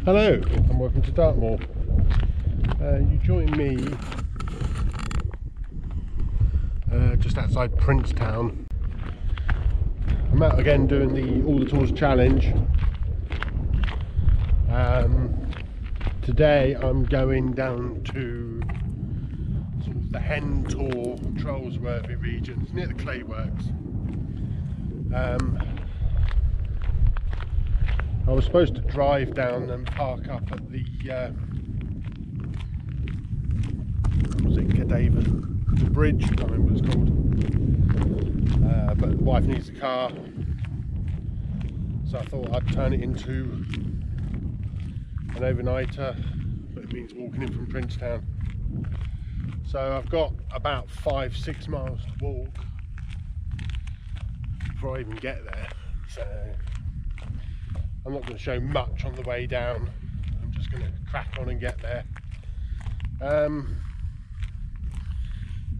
Hello and welcome to Dartmoor. You join me just outside Princetown. I'm out again doing the All the Tours challenge. Today I'm going down to sort of the Hen Tor, Trowlesworthy region. It's near the clay works. I was supposed to drive down and park up at the was it Cadaver Bridge? I can't remember what it's called. But the wife needs a car, so I thought I'd turn it into an overnighter, but it means walking in from Princetown. So I've got about 5-6 miles to walk before I even get there. So I'm not going to show much on the way down. I'm just going to crack on and get there.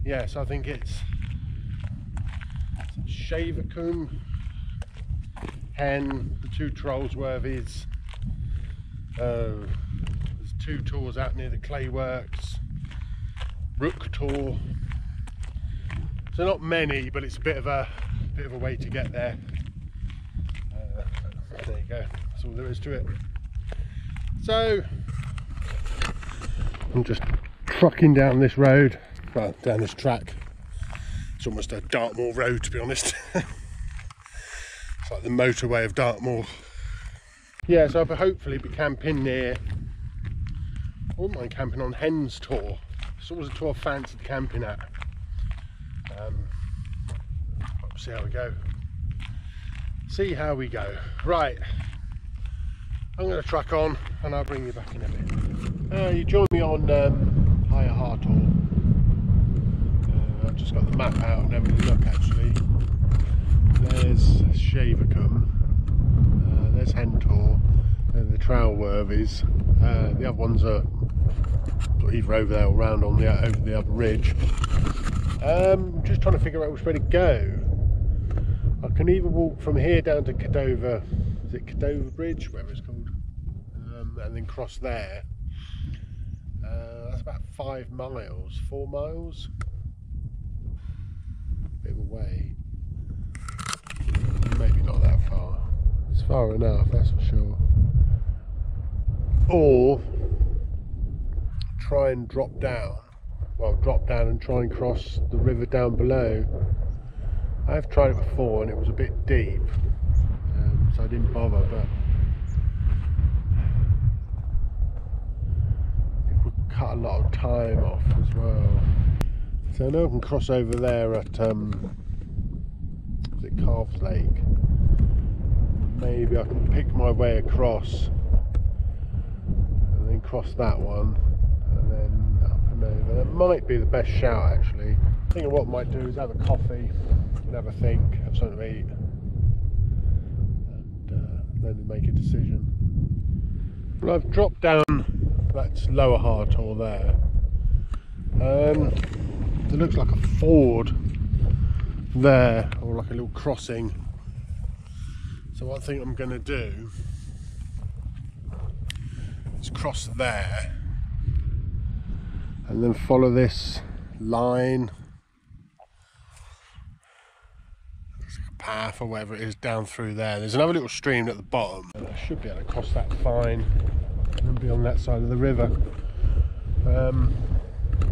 Yeah, so I think it's Shavercombe, Hen, the two Trowlesworthys. There's 2 tours out near the clay works. Rook tour. So not many, but it's a bit of a way to get there. There you go, that's all there is to it. So I'm just trucking down this road, well, down this track. It's almost a Dartmoor road, to be honest. It's like the motorway of Dartmoor. Yeah, so I'll hopefully be camping near, I wouldn't mind camping on Hen's Tor. It's always a tour I've fancied camping at. We'll see how we go. See how we go. Right, I'm going to truck on and I'll bring you back in a bit. You join me on Higher Hartall. I've just got the map out and having a look actually. There's Shavercombe, there's Hen Tor, and the Trowlesworthys. The other ones are either over there or round on over the other ridge. Just trying to figure out which way to go. I can either walk from here down to Cadaver, is it Cadaver Bridge, whatever it's called, and then cross there. That's about 4 miles, bit of a way. Maybe not that far. It's far enough, that's for sure. Or try and drop down and try and cross the river down below. I've tried it before and it was a bit deep, so I didn't bother, but it would cut a lot of time off as well. So I know I can cross over there at is it Calves Lake. Maybe I can pick my way across and then cross that one and then up and over. That might be the best shout actually. I think what I might do is have a coffee, have a think, have something to eat, and then make a decision. Well, I've dropped down, that's Lower Hartall there. There looks like a ford there, or like a little crossing. So what I think I'm going to do is cross there and then follow this line, path or whatever it is, down through there. There's another little stream at the bottom and I should be able to cross that fine and then be on that side of the river.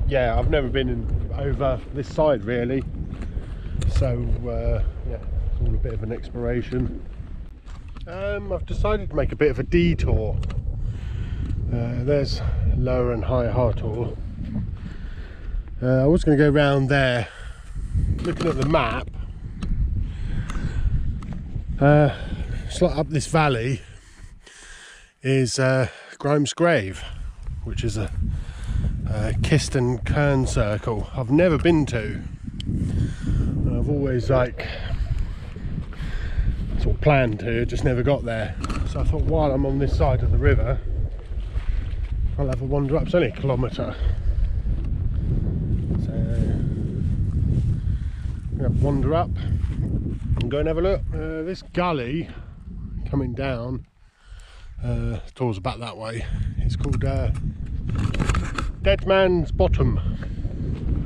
Yeah, I've never been over this side really, so yeah, it's all a bit of an exploration. I've decided to make a bit of a detour. There's Lower and Higher Hartall. I was going to go round there. Looking at the map, it's like up this valley is Grimes Grave, which is a kist and cairn circle I've never been to. I've always like sort of planned to, just never got there. So I thought while I'm on this side of the river, I'll have a wander up. It's only 1 kilometre. So I'm going to wander up and go and have a look. This gully coming down, towar's back that way. It's called Dead Man's Bottom.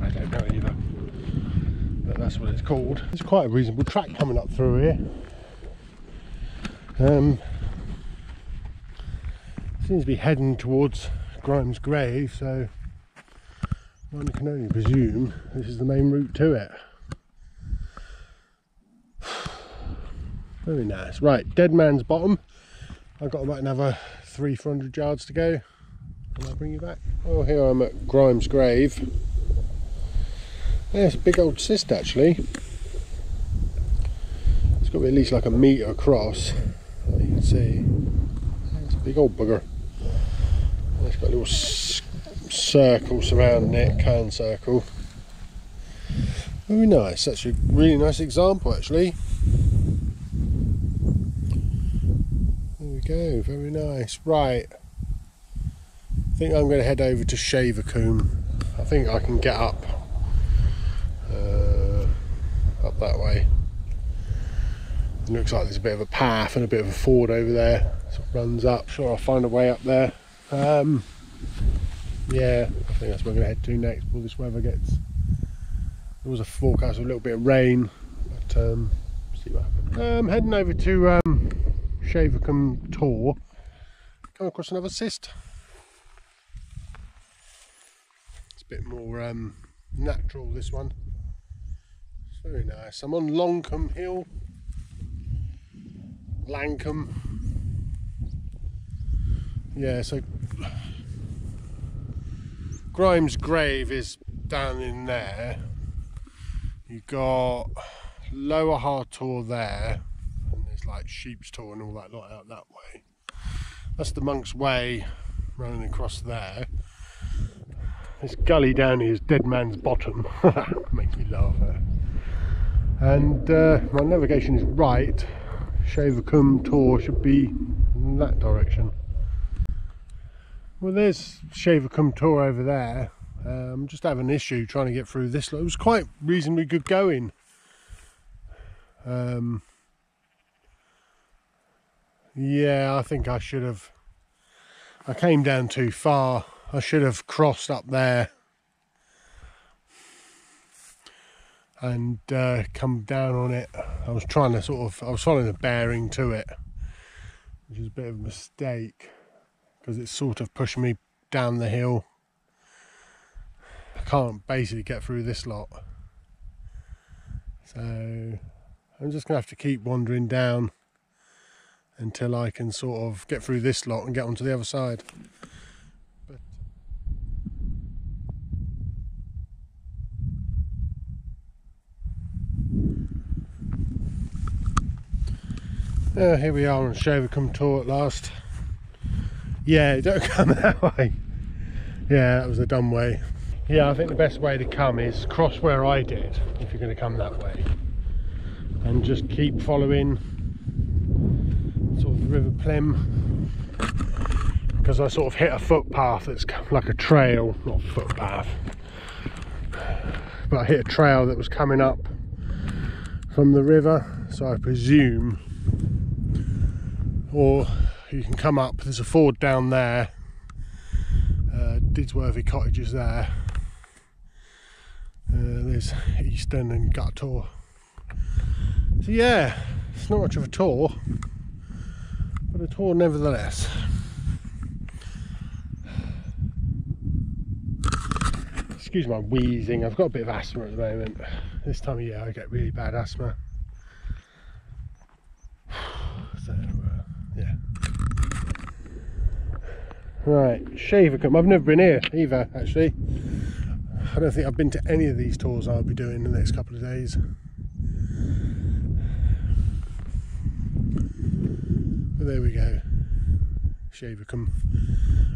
I don't know either, but that's what it's called. There's quite a reasonable track coming up through here. Seems to be heading towards Grimes' grave, so one can only presume this is the main route to it. Very nice. Right, Dead Man's Bottom. I've got about another 300-400 yards to go, and I'll bring you back. Oh, here I'm at Grimes' grave. Yeah, it's a big old cyst actually. It's got to be at least like a metre across. You can see it's a big old bugger. It's got a little circle surrounding it, cone circle. Very nice. That's a really nice example actually. There we go, very nice. Right, I think I'm going to head over to Shavercombe. I think I can get up that way. It looks like there's a bit of a path and a bit of a ford over there. Sort of runs up. Sure, I'll find a way up there. Yeah, I think that's where I'm going to head to next before this weather gets. There was a forecast of a little bit of rain, but see what happens. Heading over to Shavercombe Tor. Come across another cyst. It's a bit more natural, this one. It's very nice. I'm on Longcombe Hill. Lancombe. Yeah, so Grimes' grave is down in there. You've got Lower Hard Tor there, and there's like Sheep's Tor and all that lot out that way. That's the Monk's Way running across there. This gully down here is Dead Man's Bottom. Makes me laugh. And my navigation is right. Shavercombe Tor should be in that direction. Well, there's Shavercombe Tor over there. I'm just having an issue trying to get through this. It was quite reasonably good going. Yeah, I think I should have. I came down too far. I should have crossed up there and come down on it. I was trying to I was following a bearing to it, which is a bit of a mistake because it's sort of pushing me down the hill. I can't basically get through this lot, so I'm just gonna have to keep wandering down until I can sort of get through this lot and get onto the other side. Here we are on Shavercombe Tor at last. Yeah, don't come that way. Yeah, that was a dumb way. Yeah, I think the best way to come is cross where I did, if you're going to come that way. And just keep following sort of the River Plym. Because I sort of hit a footpath that's like a trail, not a footpath. But I hit a trail that was coming up from the river, so I presume. Or you can come up, there's a ford down there, Trowlesworthy cottages there, there's Eastern and Gut Tor. So yeah, it's not much of a tour, but a tour nevertheless. Excuse my wheezing, I've got a bit of asthma at the moment. This time of year I get really bad asthma. So yeah. Right, Shavercombe. I've never been here either, actually. I don't think I've been to any of these tours I'll be doing in the next couple of days. But there we go, Shavercombe.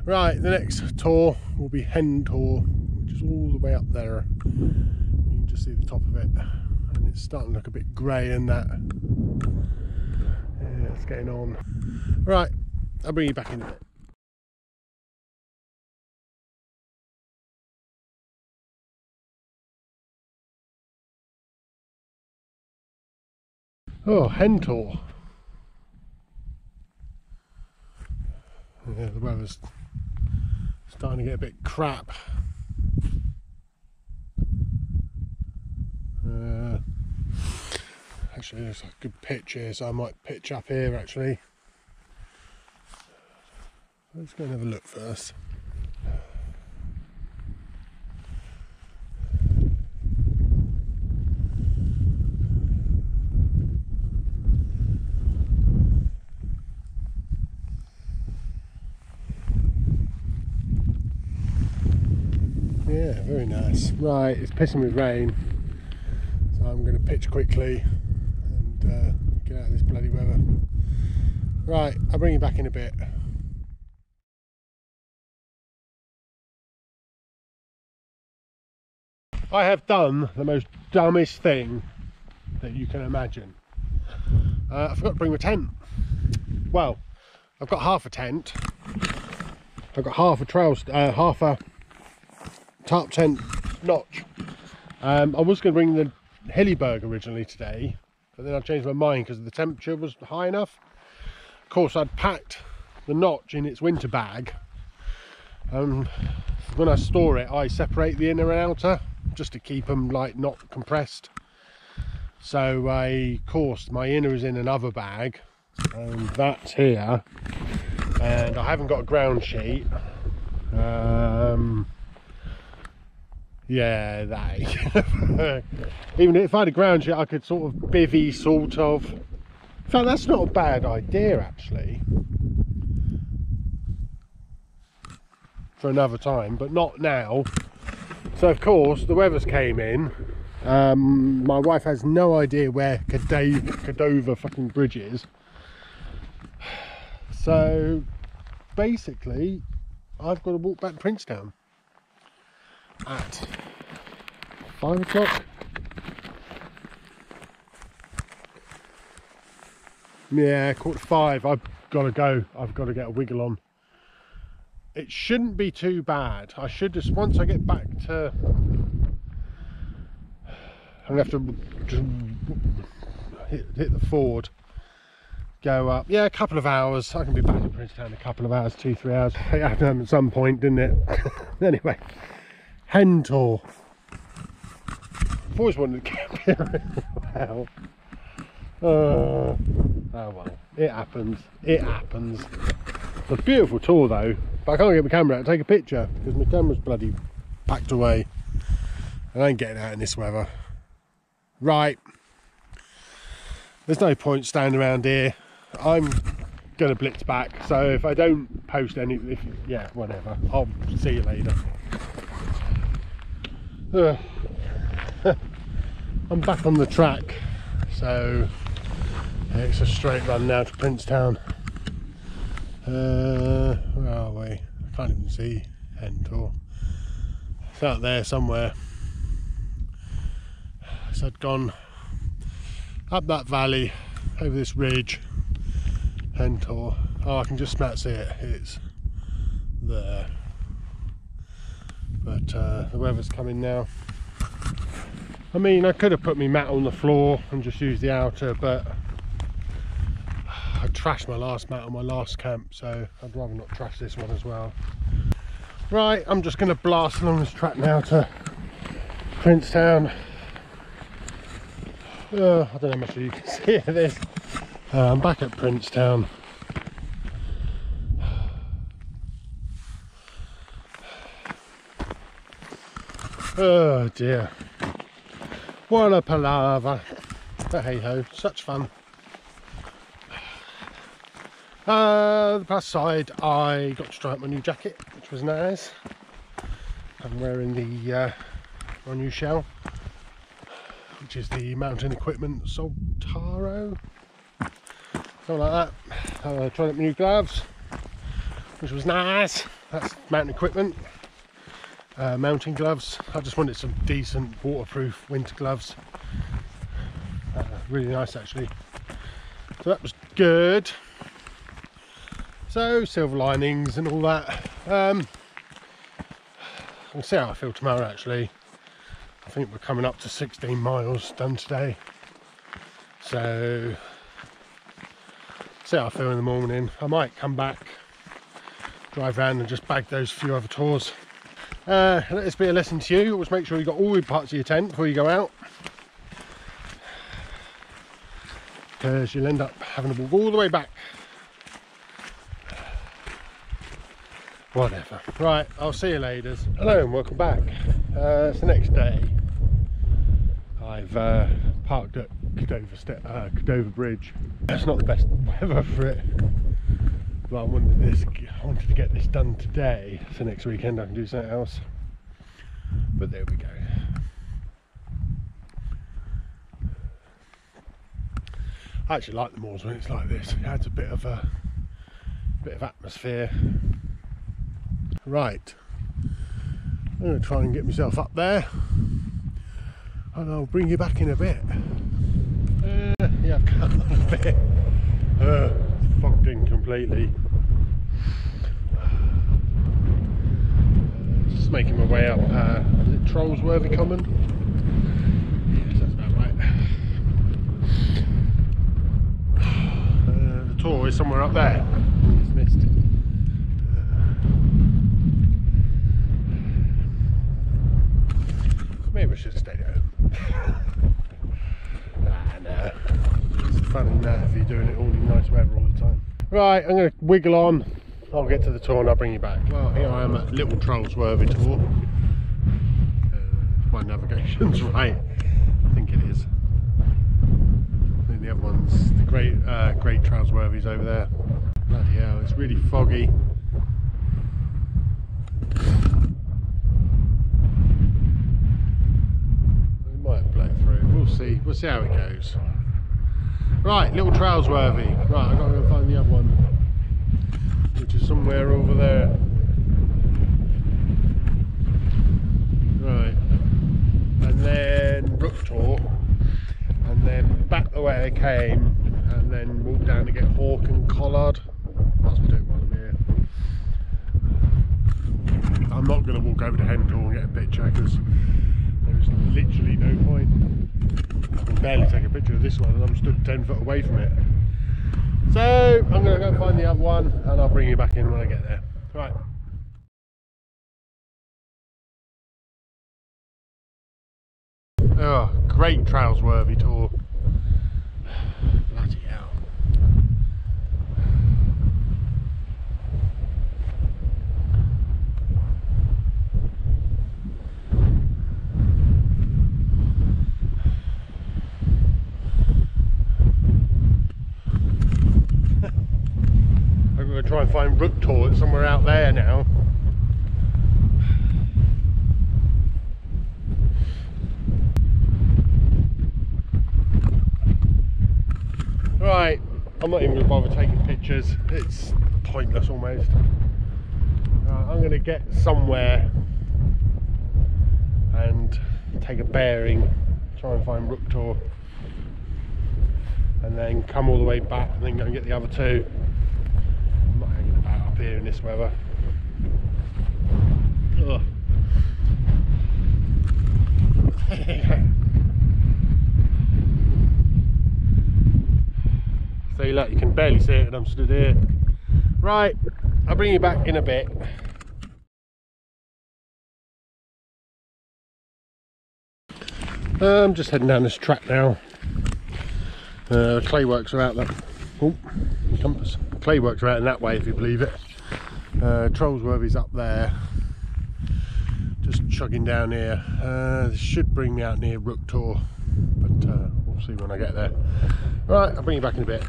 Right, the next tour will be Hen Tor, which is all the way up there. You can just see the top of it, and it's starting to look a bit grey and that. Yeah, it's getting on. Right, I'll bring you back in a bit. Oh, Hen Tor. Yeah, the weather's starting to get a bit crap. Actually, there's a good pitch here, so I might pitch up here actually. Let's go and have a look first. Yeah, very nice. Right, it's pissing with rain, so I'm going to pitch quickly and get out of this bloody weather. Right, I'll bring you back in a bit. I have done the most dumbest thing that you can imagine. I forgot to bring my tent. Well, I've got half a tent. I've got half a tarp tent notch. I was going to bring the Hillyberg originally today, but then I changed my mind because the temperature was high enough. Of course, I'd packed the notch in its winter bag. When I store it, I separate the inner and outer just to keep them like not compressed. So of course my inner is in another bag, and that's here, and I haven't got a ground sheet. Yeah, that even if I had a ground sheet, I could sort of bivvy, sort of. In fact, that's not a bad idea actually, for another time, but not now. So of course the weather's came in. My wife has no idea where Cadova fucking bridge is. So basically I've got to walk back to Princetown at 5 o'clock. Yeah, 4:45. I've got to go. I've got to get a wiggle on. It shouldn't be too bad. I should just, once I get back to, I'm going to have to hit the ford, go up. Yeah, a couple of hours. I can be back in Princetown in a couple of hours, 2-3 hours. It happened at some point, didn't it? Anyway, hen tour. I've always wanted to get up here as well. Oh well, it happens. It happens. It's a beautiful tour though, but I can't get my camera out to take a picture because my camera's bloody packed away. I ain't getting out in this weather. Right, there's no point standing around here. I'm gonna blitz back, so if I don't post any, yeah, whatever, I'll see you later. I'm back on the track, so it's a straight run now to Princetown. Where are we? I can't even see Hentor. It's out there somewhere. So I'd gone up that valley, over this ridge, Hentor. Oh, I can just about see it. It's there. But the weather's coming now. I mean, I could have put my mat on the floor and just used the outer, but I trashed my last mat on my last camp, so I'd rather not trash this one as well. Right, I'm just going to blast along this track now to Princetown. I don't know how much you can see of this. I'm back at Princetown. Oh dear. What a palaver. But hey ho, such fun. The plus side, I got to try out my new jacket, which was nice. I'm wearing the my new shell, which is the mountain equipment Soltaro, something like that. I tried out my new gloves, which was nice. That's mountain equipment, mountain gloves. I just wanted some decent waterproof winter gloves. Really nice actually. So that was good. So silver linings and all that. We'll see how I feel tomorrow actually. I think we're coming up to 16 miles done today. So see how I feel in the morning. I might come back drive around and just bag those few other tours. Let this be a lesson to you. Always make sure you've got all the parts of your tent before you go out, because you'll end up having to walk all the way back. Whatever. Right, I'll see you later. Hello and welcome back. It's the next day. I've parked at Cordova Bridge. It's not the best weather for it, but I wanted to get this done today, so next weekend I can do something else. But there we go. I actually like the moors when it's like this. It adds a bit of atmosphere. Right, I'm going to try and get myself up there, and I'll bring you back in a bit. Yeah, I've come on a bit. Fogged in completely. Just making my way up. Is it Trowlesworthy Common? Yes, that's about right. The tour is somewhere up there. It's missed. Maybe I should stay home. No. It's fun in that if you're doing it all in nice weather all the time. Right, I'm going to wiggle on. I'll get to the tour and I'll bring you back. Well, here I am at Little Trowlesworthy tour. My navigation's right. I think it is. I think the other one's the Great Trowlesworthy's over there. Bloody hell, it's really foggy. We'll see how it goes. Right, Little Trowlesworthy. Right, I've got to go find the other one, which is somewhere over there. Right, and then Rook tour, and then back the way I came, and then walk down to get Hawk and Collard. That's what I'm doing while I'm here. I'm not going to walk over to Hen tour and get a picture, because there's literally no point. I can barely take a picture of this one and I'm stood 10 foot away from it. So I'm going to go find the other one and I'll bring you back in when I get there. Right. Oh, great Trowlesworthy tour. Bloody hell. Try and find Rook tour somewhere out there now. Right, I'm not even going to bother taking pictures, it's pointless almost. I'm going to get somewhere and take a bearing, try and find Rook tour, and then come all the way back and then go and get the other two. I'm not hanging about up here in this weather. Ugh. See, look, you can barely see it and I'm stood here. Right, I'll bring you back in a bit. I'm just heading down this track now. Clay works are out that. Oh, compass. Clay works are out in that way, if you believe it. Trowlesworthy's up there. Just chugging down here. This should bring me out near Rook tour, but we'll see when I get there. Right, I'll bring you back in a bit.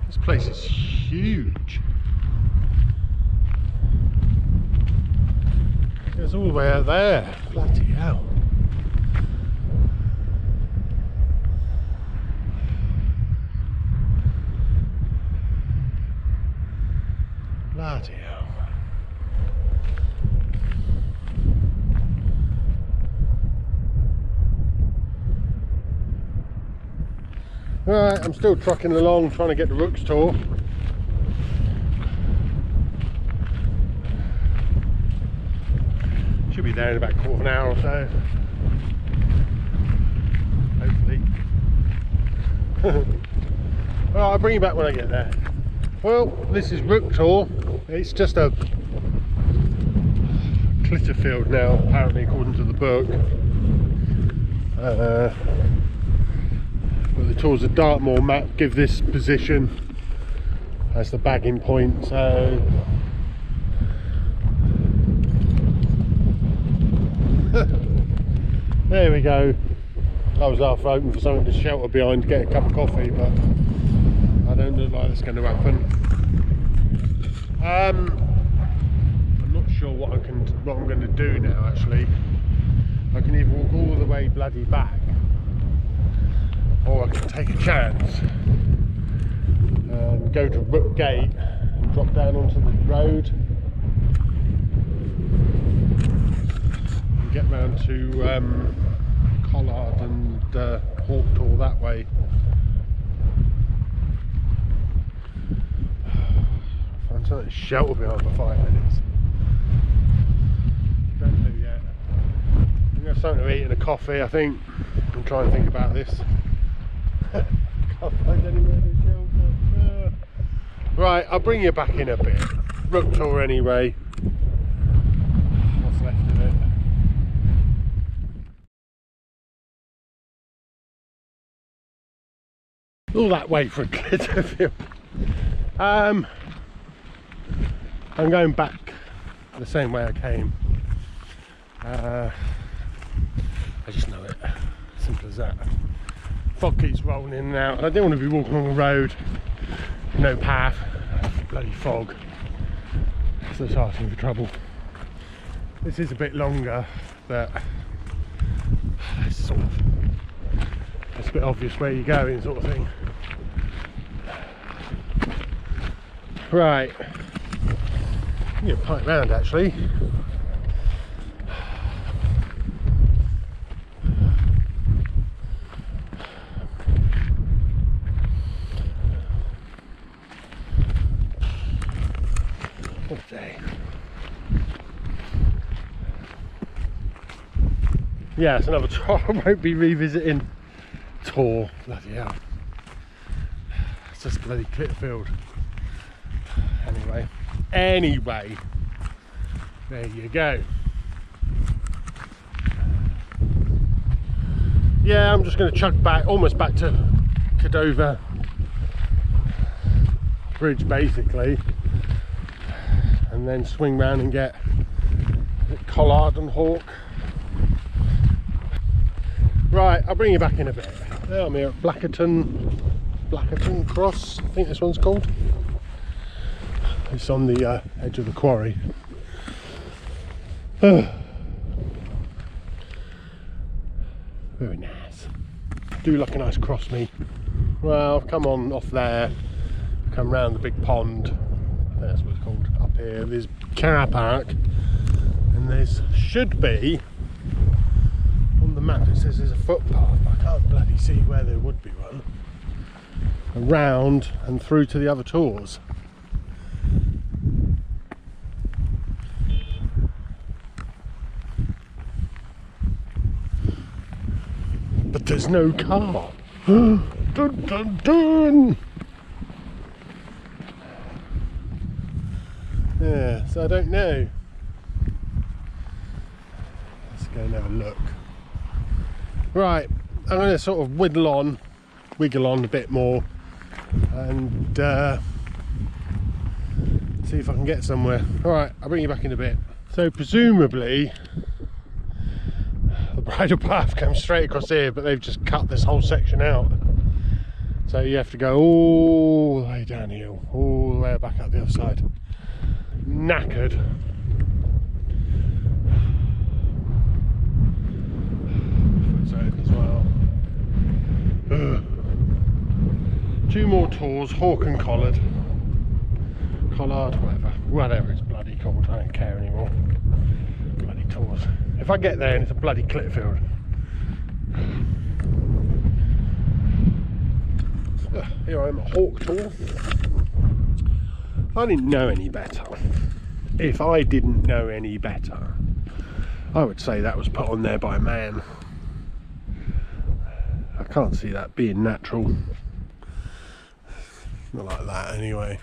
This place is huge. It's all the way out there. Bloody hell. Bloody hell. Right, I'm still trucking along trying to get the Rook's tour. Should be there in about a quarter of an hour or so. Hopefully. Alright, I'll bring you back when I get there. Well, this is Rook tour. It's just a clitter field now, apparently, according to the book. But the tours of Dartmoor map give this position as the bagging point, so there we go. I was half hoping for something to shelter behind to get a cup of coffee, but I don't look like that's going to happen. I'm not sure what I'm going to do now. Actually, I can either walk all the way bloody back, or I can take a chance and go to Rook Gate and drop down onto the road and get round to Collard and Hawktor that way. Find something to shelter behind for 5 minutes. Don't know yet. I'm going to have something to eat and a coffee, I think, and try and think about this. Can't find anywhere to shelter. Right, I'll bring you back in a bit. Rook tour anyway. What's left of it? All that way for a glitter field. I'm going back the same way I came. I just know it. Simple as that. Fog keeps rolling in and out, and I don't want to be walking on the road, no path, bloody fog. So it's asking for trouble. This is a bit longer, but it's sort of, it's a bit obvious where you're going, sort of thing. Right, I'm going to pipe round actually. What a day. Yeah, it's another tour I won't be revisiting. Tour, bloody hell. It's just bloody Clitfield. Anyway, there you go. Yeah, I'm just going to chug back, almost back to Cadova Bridge basically, and then swing round and get Collard and Hawk. Right, I'll bring you back in a bit. There I'm here at Blackerton Cross, I think this one's called. It's on the edge of the quarry. Very nice. Do like a nice cross me. Well, I've come on off there, come round the big pond. I think that's what it's called. Up here, there's car park, and there's should be on the map. It says there's a footpath. I can't bloody see where there would be one. Around and through to the other tours. But there's no car. Dun dun dun! Yeah, so I don't know. Let's go and have a look. Right, I'm going to sort of wiggle on a bit more and see if I can get somewhere. Alright, I'll bring you back in a bit. So presumably the bridle path comes straight across here, but they've just cut this whole section out. So you have to go all the way downhill, all the way back up the other side. Knackered. As well. Two more tours, Hawk and Collard, whatever it's bloody called, I don't care anymore. Bloody tours. If I get there and it's a bloody Clitfield. Here I am at Hawk Tour. I didn't know any better. If I didn't know any better, I would say that was put on there by a man. I can't see that being natural. Not like that anyway.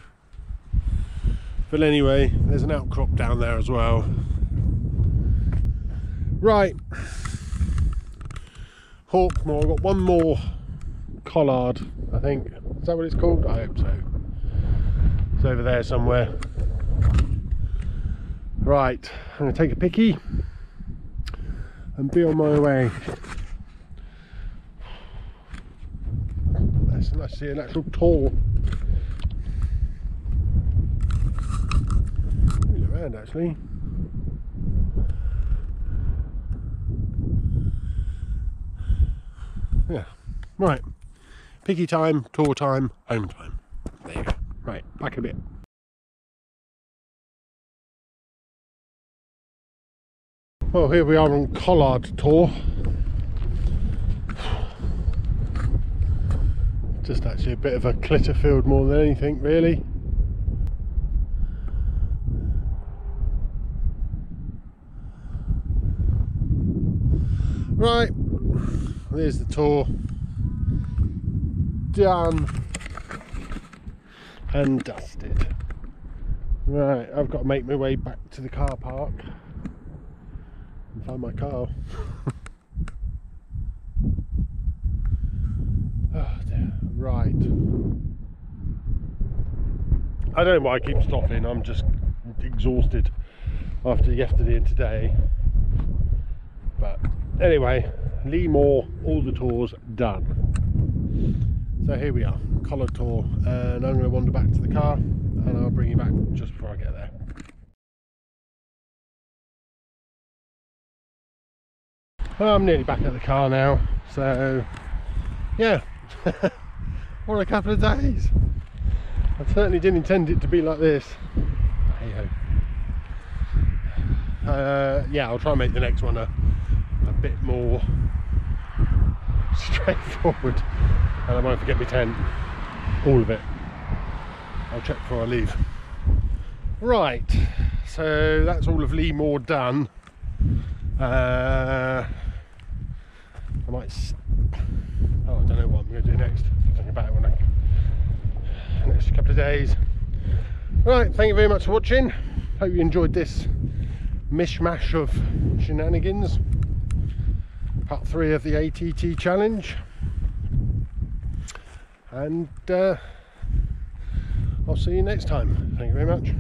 But anyway, there's an outcrop down there as well. Right, Hawkmoor. I've got one more collard, I think. Is that what it's called? I hope so. It's over there somewhere. Right, I'm going to take a picky and be on my way. That's nice to see an actual tor. Look around actually. Yeah, right. Picky time, tor time, home time. There you go. Right, back a bit. Well, here we are on collard tor. Just actually a bit of a clitter field more than anything, really. Right, there's the tor. Done and dusted. Right, I've got to make my way back to the car park and find my car. Oh dear. Right, I don't know why I keep stopping. I'm just exhausted after yesterday and today. But anyway, Moor, all the tours done. So here we are, collard tor, and I'm going to wander back to the car and I'll bring you back just before I get there. Well, I'm nearly back at the car now, so yeah, what a couple of days. I certainly didn't intend it to be like this. Hey ho. Yeah, I'll try and make the next one a bit more straightforward, and I won't forget my tent, all of it. I'll check before I leave. Right, so that's all of Moor done. I might I don't know what I'm going to do next. I'll think about it when next couple of days. Right, thank you very much for watching. Hope you enjoyed this mishmash of shenanigans. Part 3 of the ATT challenge, and I'll see you next time. Thank you very much.